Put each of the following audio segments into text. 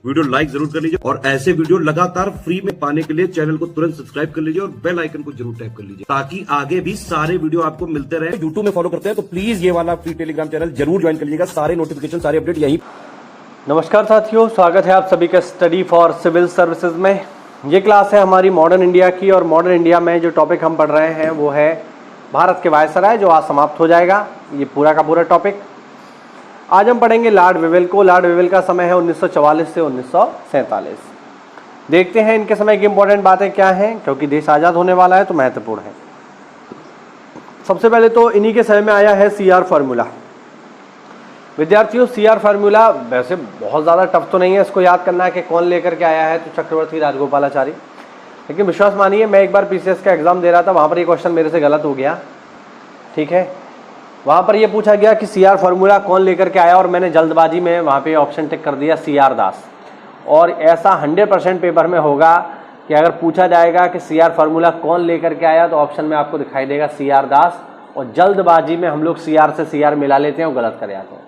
Video like जरूर कर लीजिए और ऐसे वीडियो लगातार फ्री में पाने के लिए चैनल को तुरंत सब्सक्राइब कर लीजिए और बेल आइकन को जरूर टैप कर लीजिए ताकि आगे भी सारे वीडियो आपको मिलते रहे। यूट्यूब में फॉलो करते हैं तो प्लीज ये वाला फ्री टेलीग्राम चैनल जरूर ज्वाइन कर लीजिएगा। सारे नोटिफिकेशन सारे अपडेट यही। नमस्कार साथियों, स्वागत है आप सभी का स्टडी फॉर सिविल सर्विसेज में। ये क्लास है हमारी मॉडर्न इंडिया की और मॉडर्न इंडिया में जो टॉपिक हम पढ़ रहे हैं वो है भारत के वायसराय, जो आज समाप्त हो जाएगा ये पूरा का पूरा टॉपिक। आज हम पढ़ेंगे लॉर्ड वेवेल को। लॉर्ड वेवेल का समय है 1944 से 1947। देखते हैं इनके समय की इंपॉर्टेंट बातें क्या हैं, क्योंकि देश आज़ाद होने वाला है तो महत्वपूर्ण है। सबसे पहले तो इन्हीं के समय में आया है CR फार्मूला। विद्यार्थियों, CR फार्मूला वैसे बहुत ज़्यादा टफ तो नहीं है, इसको याद करना है कि कौन लेकर के आया है, तो चक्रवर्ती राजगोपालाचारी। लेकिन विश्वास मानिए, मैं एक बार PCS का एग्जाम दे रहा था, वहाँ पर ये क्वेश्चन मेरे से गलत हो गया। ठीक है, वहाँ पर ये पूछा गया कि CR फार्मूला कौन लेकर के आया और मैंने जल्दबाजी में वहाँ पे ऑप्शन टिक कर दिया CR दास। और ऐसा 100% पेपर में होगा कि अगर पूछा जाएगा कि CR फार्मूला कौन लेकर के आया तो ऑप्शन में आपको दिखाई देगा CR दास, और जल्दबाजी में हम लोग CR से CR मिला लेते हैं और गलत कर जाते हैं।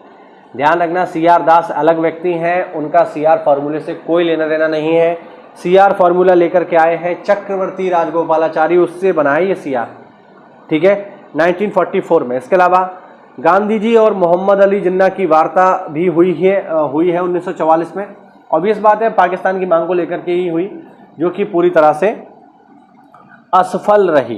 ध्यान रखना, CR दास अलग व्यक्ति हैं, उनका CR फार्मूले से कोई लेना देना नहीं है। CR फार्मूला लेकर के आए हैं चक्रवर्ती राजगोपालाचारी, उससे बना है ये CR। ठीक है, 1944 में। इसके अलावा गांधी जी और मोहम्मद अली जिन्ना की वार्ता भी हुई है 1944 में। ऑब्वियस बात है, पाकिस्तान की मांग को लेकर के ही हुई, जो कि पूरी तरह से असफल रही,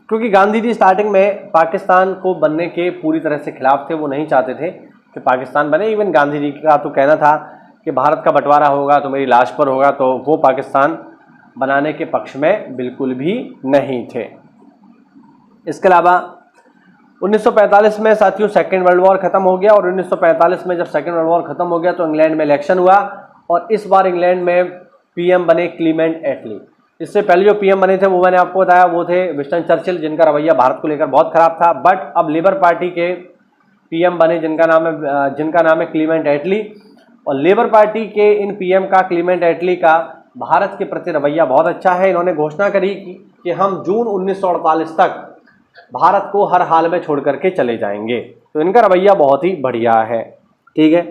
क्योंकि गांधी जी स्टार्टिंग में पाकिस्तान को बनने के पूरी तरह से खिलाफ थे। वो नहीं चाहते थे कि पाकिस्तान बने। इवन गांधी जी का तो कहना था कि भारत का बंटवारा होगा तो मेरी लाश पर होगा, तो वो पाकिस्तान बनाने के पक्ष में बिल्कुल भी नहीं थे। इसके अलावा 1945 में साथियों सेकेंड वर्ल्ड वॉर खत्म हो गया, और 1945 में जब सेकेंड वर्ल्ड वॉर खत्म हो गया तो इंग्लैंड में इलेक्शन हुआ, और इस बार इंग्लैंड में PM बने क्लीमेंट एटली। इससे पहले जो PM बने थे वो मैंने आपको बताया, वो थे विंस्टन चर्चिल, जिनका रवैया भारत को लेकर बहुत खराब था। बट अब लेबर पार्टी के PM बने जिनका नाम है क्लीमेंट एटली, और लेबर पार्टी के इन PM का, क्लीमेंट एटली का, भारत के प्रति रवैया बहुत अच्छा है। इन्होंने घोषणा करी कि हम जून 1948 तक भारत को हर हाल में छोड़ करके चले जाएंगे। तो इनका रवैया बहुत ही बढ़िया है। ठीक है,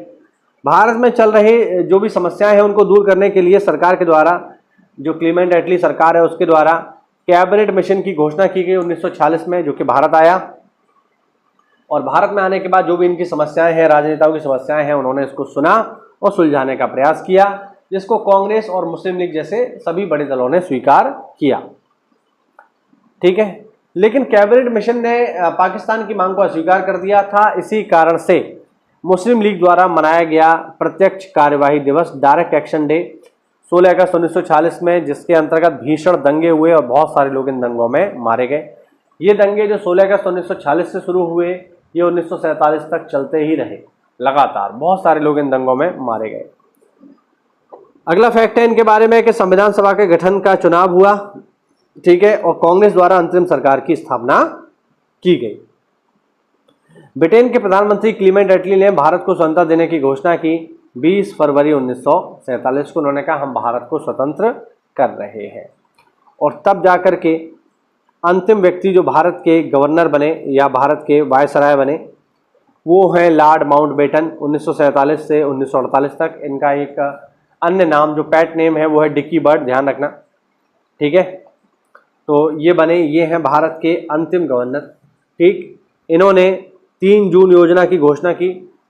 भारत में चल रहे जो भी समस्याएं हैं उनको दूर करने के लिए सरकार के द्वारा, जो क्लीमेंट एटली सरकार है उसके द्वारा कैबिनेट मिशन की घोषणा की गई 1946 में, जो कि भारत आया। और भारत में आने के बाद जो भी इनकी समस्याएं हैं, राजनेताओं की समस्याएं हैं, उन्होंने इसको सुना और सुलझाने का प्रयास किया, जिसको कांग्रेस और मुस्लिम लीग जैसे सभी बड़े दलों ने स्वीकार किया। ठीक है, लेकिन कैबिनेट मिशन ने पाकिस्तान की मांग को अस्वीकार कर दिया था। इसी कारण से मुस्लिम लीग द्वारा मनाया गया प्रत्यक्ष कार्यवाही दिवस, डायरेक्ट एक्शन डे, 16 अगस्त 1946 में, जिसके अंतर्गत भीषण दंगे हुए और बहुत सारे लोग इन दंगों में मारे गए। ये दंगे जो 16 अगस्त 1946 से शुरू हुए, ये 1947 तक चलते ही रहे लगातार। बहुत सारे लोग इन दंगों में मारे गए। अगला फैक्ट है इनके बारे में कि संविधान सभा के गठन का चुनाव हुआ। ठीक है, और कांग्रेस द्वारा अंतरिम सरकार की स्थापना की गई। ब्रिटेन के प्रधानमंत्री क्लीमेंट एटली ने भारत को स्वतंत्रता देने की घोषणा की 20 फरवरी 1947 को। उन्होंने कहा हम भारत को स्वतंत्र कर रहे हैं, और तब जाकर के अंतिम व्यक्ति जो भारत के गवर्नर बने या भारत के वायसराय बने, वो हैं लॉर्ड माउंटबेटन। 1947 से 1948 तक इनका एक अन्य नाम, जो पैट नेम है, वो है डिक्की बर्ड, ध्यान रखना। ठीक है, तो ये बने, ये हैं भारत के अंतिम गवर्नर। ठीक, इन्होंने 3 जून योजना की घोषणा की।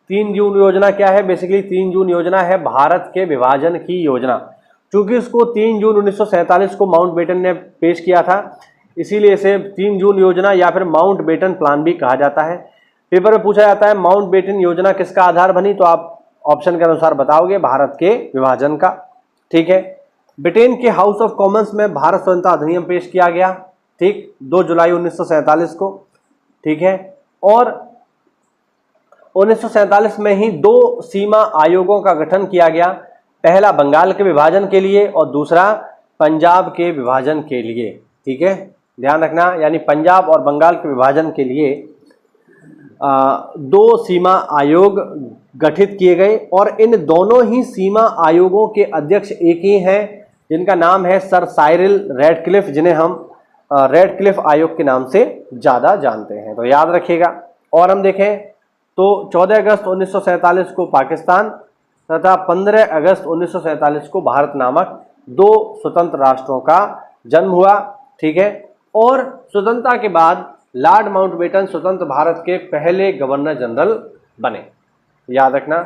3 जून योजना क्या है? बेसिकली 3 जून योजना है भारत के विभाजन की योजना। चूंकि इसको 3 जून 1947 को माउंटबेटन ने पेश किया था, इसीलिए इसे 3 जून योजना या फिर माउंटबेटन प्लान भी कहा जाता है। पेपर में पूछा जाता है माउंटबेटन योजना किसका आधार बनी, तो आप ऑप्शन के अनुसार बताओगे भारत के विभाजन का। ठीक है, ब्रिटेन के हाउस ऑफ कॉमन्स में भारत स्वतंत्रता अधिनियम पेश किया गया, ठीक, 2 जुलाई 1947 को। ठीक है, और 1947 में ही 2 सीमा आयोगों का गठन किया गया। पहला बंगाल के विभाजन के लिए और दूसरा पंजाब के विभाजन के लिए। ठीक है, ध्यान रखना, यानी पंजाब और बंगाल के विभाजन के लिए 2 सीमा आयोग गठित किए गए, और इन दोनों ही सीमा आयोगों के अध्यक्ष एक ही हैं, जिनका नाम है सर साइरिल रैडक्लिफ, जिन्हें हम रैडक्लिफ आयोग के नाम से ज़्यादा जानते हैं, तो याद रखिएगा। और हम देखें तो 14 अगस्त 1947 को पाकिस्तान तथा 15 अगस्त 1947 को भारत नामक 2 स्वतंत्र राष्ट्रों का जन्म हुआ। ठीक है, और स्वतंत्रता के बाद लॉर्ड माउंटबेटन स्वतंत्र भारत के पहले गवर्नर जनरल बने, याद रखना।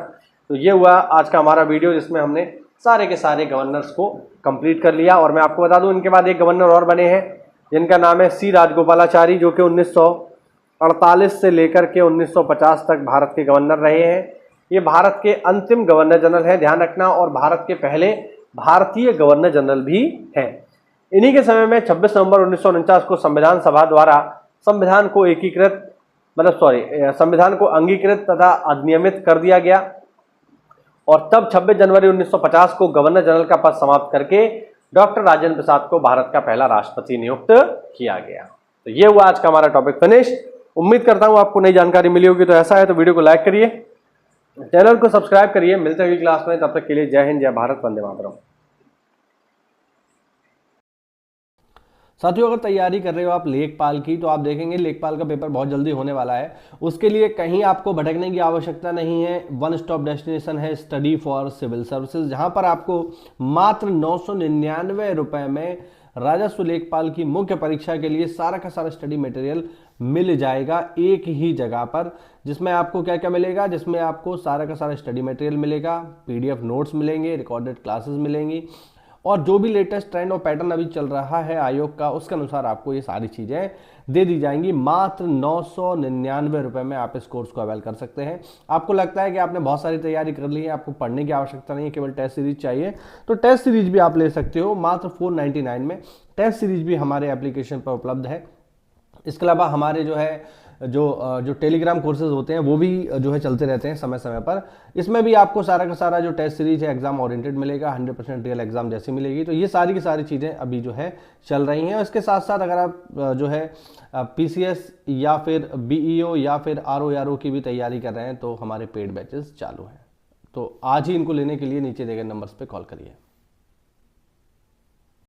तो ये हुआ आज का हमारा वीडियो, जिसमें हमने सारे के सारे गवर्नर्स को कंप्लीट कर लिया। और मैं आपको बता दूं, इनके बाद एक गवर्नर और बने हैं जिनका नाम है सी राजगोपालाचारी, जो कि 1948 से लेकर के 1950 तक भारत के गवर्नर रहे हैं। ये भारत के अंतिम गवर्नर जनरल हैं, ध्यान रखना, और भारत के पहले भारतीय गवर्नर जनरल भी हैं। इन्हीं के समय में 26 नवंबर 1949 को संविधान सभा द्वारा संविधान को अंगीकृत तथा अधिनियमित कर दिया गया, और तब 26 जनवरी 1950 को गवर्नर जनरल का पद समाप्त करके डॉक्टर राजेंद्र प्रसाद को भारत का पहला राष्ट्रपति नियुक्त किया गया। तो ये हुआ आज का हमारा टॉपिक फिनिश। उम्मीद करता हूं आपको नई जानकारी मिली होगी। तो ऐसा है तो वीडियो को लाइक करिए, चैनल को सब्सक्राइब करिए। मिलते हैं अगली क्लास में, तब तक के लिए जय हिंद, जय भारत, वंदे मातरम। साथियों, अगर तैयारी कर रहे हो आप लेखपाल की, तो आप देखेंगे लेखपाल का पेपर बहुत जल्दी होने वाला है। उसके लिए कहीं आपको भटकने की आवश्यकता नहीं है। वन स्टॉप डेस्टिनेशन है स्टडी फॉर सिविल सर्विसेज, जहां पर आपको मात्र 999 रुपए में राजस्व लेखपाल की मुख्य परीक्षा के लिए सारा का सारा स्टडी मटेरियल मिल जाएगा एक ही जगह पर। जिसमें आपको क्या क्या मिलेगा, जिसमें आपको सारा का सारा स्टडी मटेरियल मिलेगा, PDF नोट्स मिलेंगे, रिकॉर्डेड क्लासेस मिलेंगी, और जो भी लेटेस्ट ट्रेंड और पैटर्न अभी चल रहा है आयोग का, उसके अनुसार आपको ये सारी चीजें दे दी जाएंगी। मात्र 999 रुपए में आप इस कोर्स को अवेल कर सकते हैं। आपको लगता है कि आपने बहुत सारी तैयारी कर ली है, आपको पढ़ने की आवश्यकता नहीं है, केवल टेस्ट सीरीज चाहिए, तो टेस्ट सीरीज भी आप ले सकते हो मात्र 499 में। टेस्ट सीरीज भी हमारे एप्लीकेशन पर उपलब्ध है। इसके अलावा हमारे जो टेलीग्राम कोर्सेज होते हैं वो भी जो है चलते रहते हैं समय समय पर। इसमें भी आपको सारा का सारा जो टेस्ट सीरीज है एग्जाम ओरिएंटेड मिलेगा, 100% रियल एग्जाम जैसी मिलेगी। तो ये सारी की सारी चीज़ें अभी जो है चल रही हैं। इसके साथ साथ अगर आप जो है PCS या फिर BEO या फिर RO की भी तैयारी कर रहे हैं, तो हमारे पेड बैचेस चालू हैं। तो आज ही इनको लेने के लिए नीचे दिए गए नंबर्स पर कॉल करिए।